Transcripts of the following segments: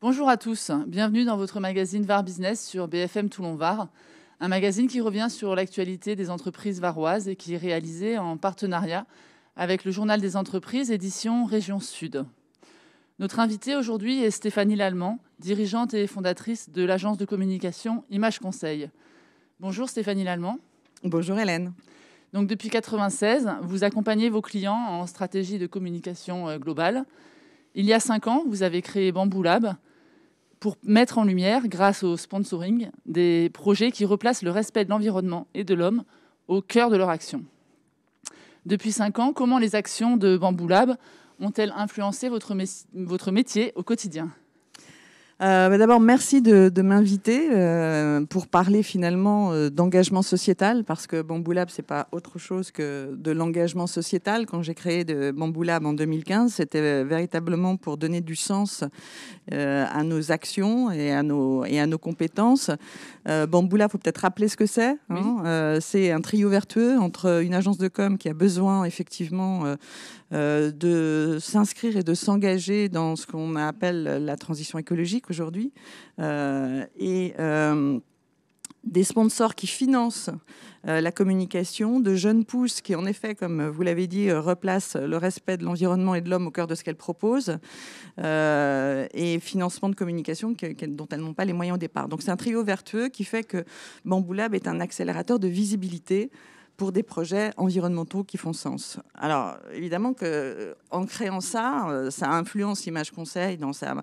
Bonjour à tous, bienvenue dans votre magazine VAR Business sur BFM Toulon Var, un magazine qui revient sur l'actualité des entreprises varoises et qui est réalisé en partenariat avec le Journal des entreprises, édition Région Sud. Notre invitée aujourd'hui est Stéphanie Lallemand, dirigeante et fondatrice de l'agence de communication Image Conseil. Bonjour Stéphanie Lallemand. Bonjour Hélène. Donc depuis 1996, vous accompagnez vos clients en stratégie de communication globale. Il y a 5 ans, vous avez créé Bamboo Lab pour mettre en lumière, grâce au sponsoring, des projets qui replacent le respect de l'environnement et de l'homme au cœur de leur action. Depuis 5 ans, comment les actions de Bamboo Lab ont-elles influencé votre métier au quotidien ? D'abord, merci de m'inviter pour parler finalement d'engagement sociétal, parce que Bamboo Lab, c'est pas autre chose que de l'engagement sociétal. Quand j'ai créé Bamboo Lab en 2015, c'était véritablement pour donner du sens à nos actions et à nos compétences. Bamboo Lab, il faut peut-être rappeler ce que c'est. Oui. C'est un trio vertueux entre une agence de com qui a besoin effectivement de s'inscrire et de s'engager dans ce qu'on appelle la transition écologique aujourd'hui, et des sponsors qui financent la communication, de jeunes pousses qui, en effet, comme vous l'avez dit, replacent le respect de l'environnement et de l'homme au cœur de ce qu'elles proposent, et financement de communication dont elles n'ont pas les moyens au départ. Donc c'est un trio vertueux qui fait que Bamboo Lab est un accélérateur de visibilité pour des projets environnementaux qui font sens. Alors, évidemment qu'en créant ça, ça influence Image Conseil dans sa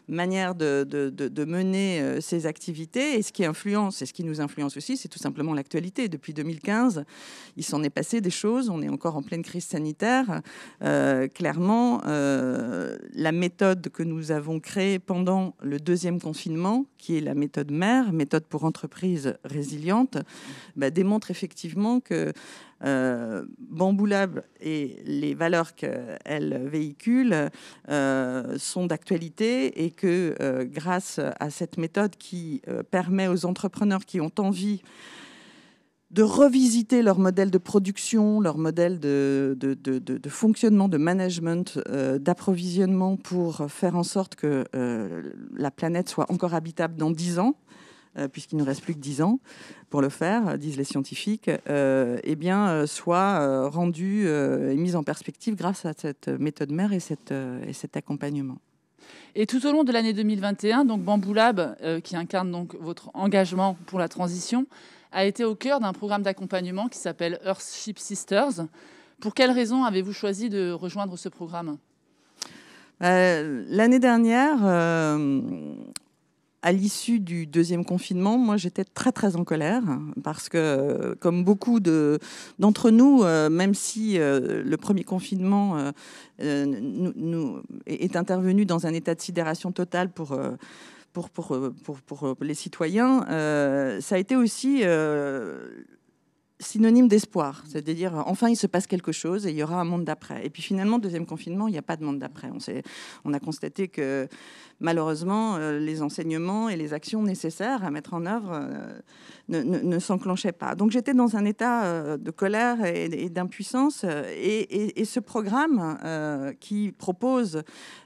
manière de mener ses activités. Et ce qui influence, et ce qui nous influence aussi, c'est tout simplement l'actualité. Depuis 2015, il s'en est passé des choses. On est encore en pleine crise sanitaire. Clairement, la méthode que nous avons créée pendant le deuxième confinement, qui est la méthode MAIRE, méthode pour entreprises résilientes, démontre effectivement que Bamboo Lab et les valeurs qu'elle véhicule sont d'actualité, et que grâce à cette méthode qui permet aux entrepreneurs qui ont envie de revisiter leur modèle de production, leur modèle de fonctionnement, de management, d'approvisionnement, pour faire en sorte que la planète soit encore habitable dans 10 ans, puisqu'il ne reste plus que 10 ans pour le faire, disent les scientifiques, soit rendue et mise en perspective grâce à cette méthode MAIRE et cet accompagnement. Et tout au long de l'année 2021, donc Bamboo Lab, qui incarne donc votre engagement pour la transition, a été au cœur d'un programme d'accompagnement qui s'appelle Earthship Sisters. Pour quelles raisons avez-vous choisi de rejoindre ce programme ? L'année dernière, à l'issue du deuxième confinement, moi, j'étais très, très en colère parce que, comme beaucoup d'entre nous, même si le premier confinement nous est intervenu dans un état de sidération totale pour les citoyens, ça a été aussi synonyme d'espoir, c'est-à-dire enfin il se passe quelque chose et il y aura un monde d'après. Et puis finalement, deuxième confinement, il n'y a pas de monde d'après. On a constaté que malheureusement, les enseignements et les actions nécessaires à mettre en œuvre ne s'enclenchaient pas. Donc j'étais dans un état de colère et d'impuissance, et ce programme qui propose,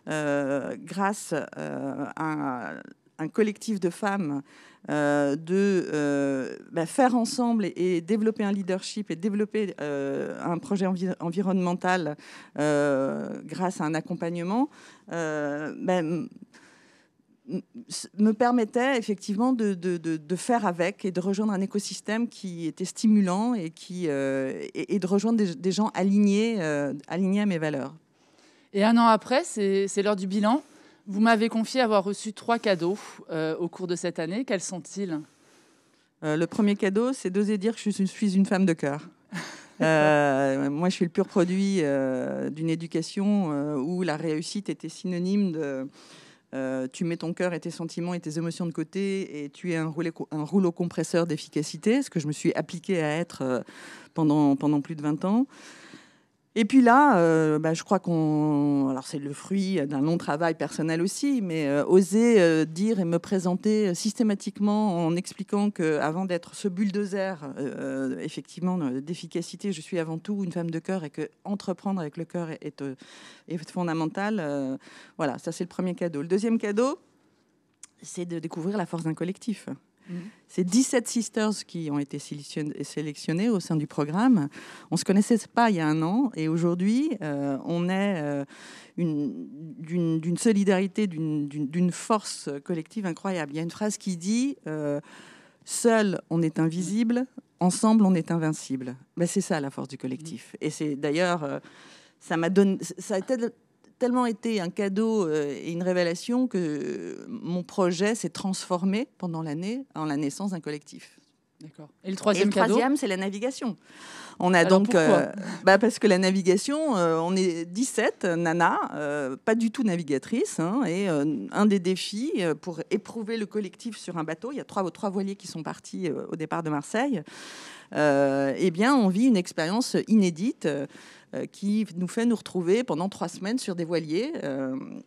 grâce à un collectif de femmes, faire ensemble et développer un leadership et développer un projet environnemental grâce à un accompagnement, me permettait effectivement de faire avec et de rejoindre un écosystème qui était stimulant et de rejoindre des gens alignés à mes valeurs. Et 1 an après, c'est l'heure du bilan. Vous m'avez confié avoir reçu 3 cadeaux au cours de cette année. Quels sont-ils ? Le premier cadeau, c'est d'oser dire que je suis une femme de cœur. Moi, je suis le pur produit d'une éducation où la réussite était synonyme de tu mets ton cœur et tes sentiments et tes émotions de côté et tu es un rouleau compresseur d'efficacité, ce que je me suis appliquée à être pendant plus de 20 ans. Et puis là, je crois alors c'est le fruit d'un long travail personnel aussi, mais oser dire et me présenter systématiquement en expliquant qu'avant d'être ce bulldozer, effectivement, d'efficacité, je suis avant tout une femme de cœur et que entreprendre avec le cœur est fondamental. Voilà, ça c'est le premier cadeau. Le deuxième cadeau, c'est de découvrir la force d'un collectif. C'est 17 sisters qui ont été sélectionnées au sein du programme. On ne se connaissait pas il y a un an et aujourd'hui, on est d'une solidarité, d'une force collective incroyable. Il y a une phrase qui dit « Seul, on est invisible, ensemble, on est invincible ». Ben, c'est ça la force du collectif. Et c'est d'ailleurs, ça a tellement été un cadeau et une révélation que mon projet s'est transformé pendant l'année en la naissance d'un collectif. D'accord. Et le troisième cadeau ? Le troisième, c'est la navigation. On a alors donc, parce que la navigation, on est 17 nanas, pas du tout navigatrices, hein, et un des défis pour éprouver le collectif sur un bateau, il y a trois voiliers qui sont partis au départ de Marseille, eh bien, on vit une expérience inédite qui nous fait nous retrouver pendant 3 semaines sur des voiliers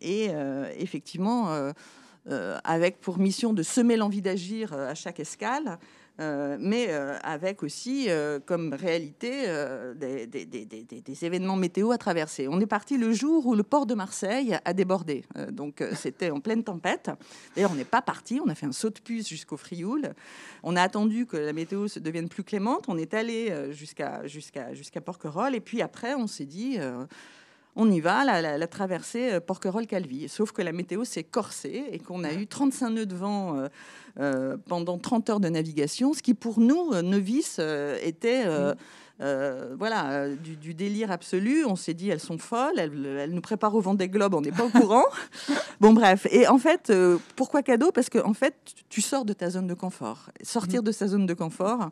et effectivement avec pour mission de semer l'envie d'agir à chaque escale, mais avec aussi comme réalité des événements météo à traverser. On est parti le jour où le port de Marseille a débordé. Donc c'était en pleine tempête. D'ailleurs, on n'est pas parti. On a fait un saut de puce jusqu'au Frioul. On a attendu que la météo se devienne plus clémente. On est allé jusqu'à Porquerolles. Et puis après, on s'est dit... on y va, la traversée Porquerolles-Calvi. Sauf que la météo s'est corsée et qu'on a eu 35 nœuds de vent pendant 30 heures de navigation, ce qui pour nous, novices, était du délire absolu. On s'est dit, elles sont folles, elles nous préparent au Vendée Globe, on n'est pas au courant. Bon, bref. Et en fait, pourquoi cadeau ? Parce que en fait, tu sors de ta zone de confort. Sortir de sa zone de confort,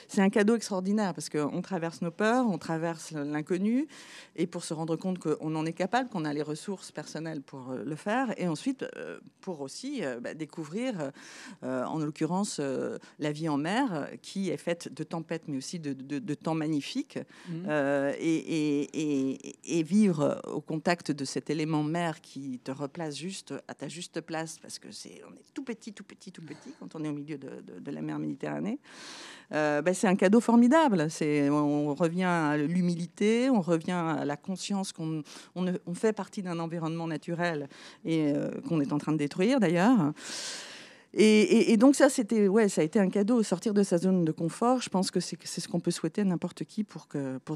c'est un cadeau extraordinaire parce qu'on traverse nos peurs, on traverse l'inconnu, et pour se rendre compte qu'on en est capable, qu'on a les ressources personnelles pour le faire, et ensuite pour aussi découvrir, en l'occurrence, la vie en mer, qui est faite de tempêtes, mais aussi de temps magnifiques, et vivre au contact de cet élément mer qui te replace juste à ta juste place, parce que on est tout petit quand on est au milieu de la mer Méditerranée. C'est un cadeau formidable. On revient à l'humilité, on revient à la conscience qu'on fait partie d'un environnement naturel et qu'on est en train de détruire d'ailleurs. Et donc ça a été un cadeau, sortir de sa zone de confort. Je pense que c'est ce qu'on peut souhaiter à n'importe qui pour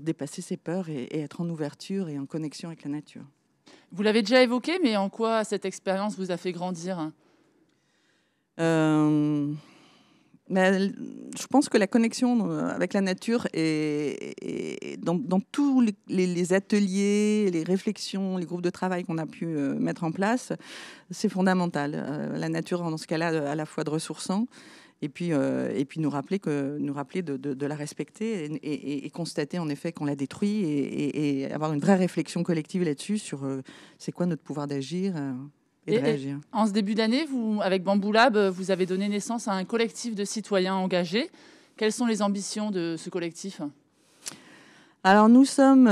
dépasser ses peurs et être en ouverture et en connexion avec la nature. Vous l'avez déjà évoqué, mais en quoi cette expérience vous a fait grandir ? Mais je pense que la connexion avec la nature est dans tous les ateliers, les réflexions, les groupes de travail qu'on a pu mettre en place, c'est fondamental. La nature, dans ce cas-là, à la fois de ressourçant, et puis nous rappeler de la respecter et constater en effet qu'on la détruit et avoir une vraie réflexion collective là-dessus sur c'est quoi notre pouvoir d'agir. Et en ce début d'année, avec Bamboo Lab, vous avez donné naissance à un collectif de citoyens engagés. Quelles sont les ambitions de ce collectif ? Alors, nous sommes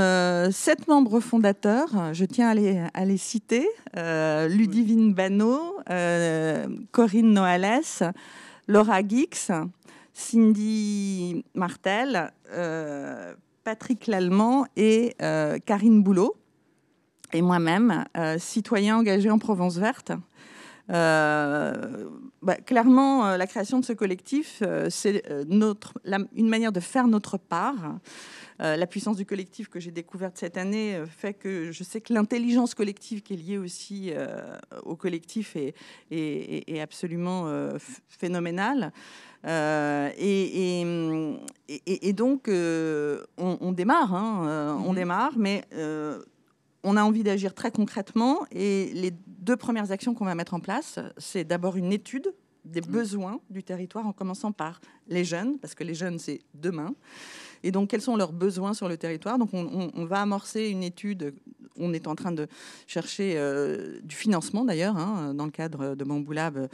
7 membres fondateurs. Je tiens à les citer. Ludivine Bano, Corinne Noales, Laura Gix, Cindy Martel, Patrick Lallemand et Karine Boulot. Et moi-même, citoyen engagé en Provence verte. Clairement, la création de ce collectif, c'est une manière de faire notre part. La puissance du collectif que j'ai découverte cette année fait que je sais que l'intelligence collective qui est liée aussi au collectif est absolument phénoménale. Et donc, on démarre, on démarre, mais... on a envie d'agir très concrètement et les 2 premières actions qu'on va mettre en place, c'est d'abord une étude des besoins du territoire en commençant par les jeunes, parce que les jeunes, c'est demain. Et donc, quels sont leurs besoins sur le territoire ? Donc, on va amorcer une étude. On est en train de chercher du financement, d'ailleurs, dans le cadre de Bamboo Lab,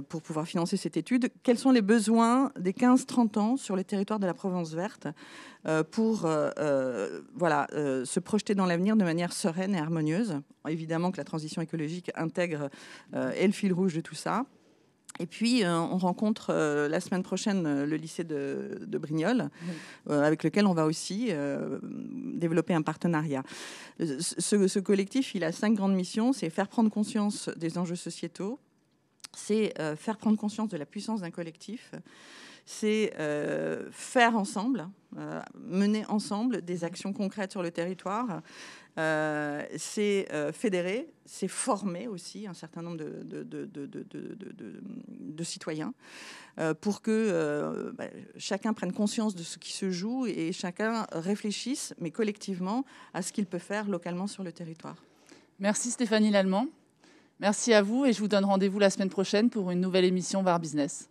pour pouvoir financer cette étude. Quels sont les besoins des 15-30 ans sur le territoire de la Provence verte pour se projeter dans l'avenir de manière sereine et harmonieuse ? Évidemment que la transition écologique intègre est le fil rouge de tout ça. Et puis, on rencontre la semaine prochaine le lycée de Brignoles, avec lequel on va aussi développer un partenariat. Ce collectif, il a 5 grandes missions. C'est faire prendre conscience des enjeux sociétaux, c'est faire prendre conscience de la puissance d'un collectif, c'est faire ensemble, mener ensemble des actions concrètes sur le territoire, c'est fédérer, c'est former aussi un certain nombre de citoyens pour que chacun prenne conscience de ce qui se joue et chacun réfléchisse, mais collectivement, à ce qu'il peut faire localement sur le territoire. Merci Stéphanie Lallemand. Merci à vous et je vous donne rendez-vous la semaine prochaine pour une nouvelle émission VAR Business.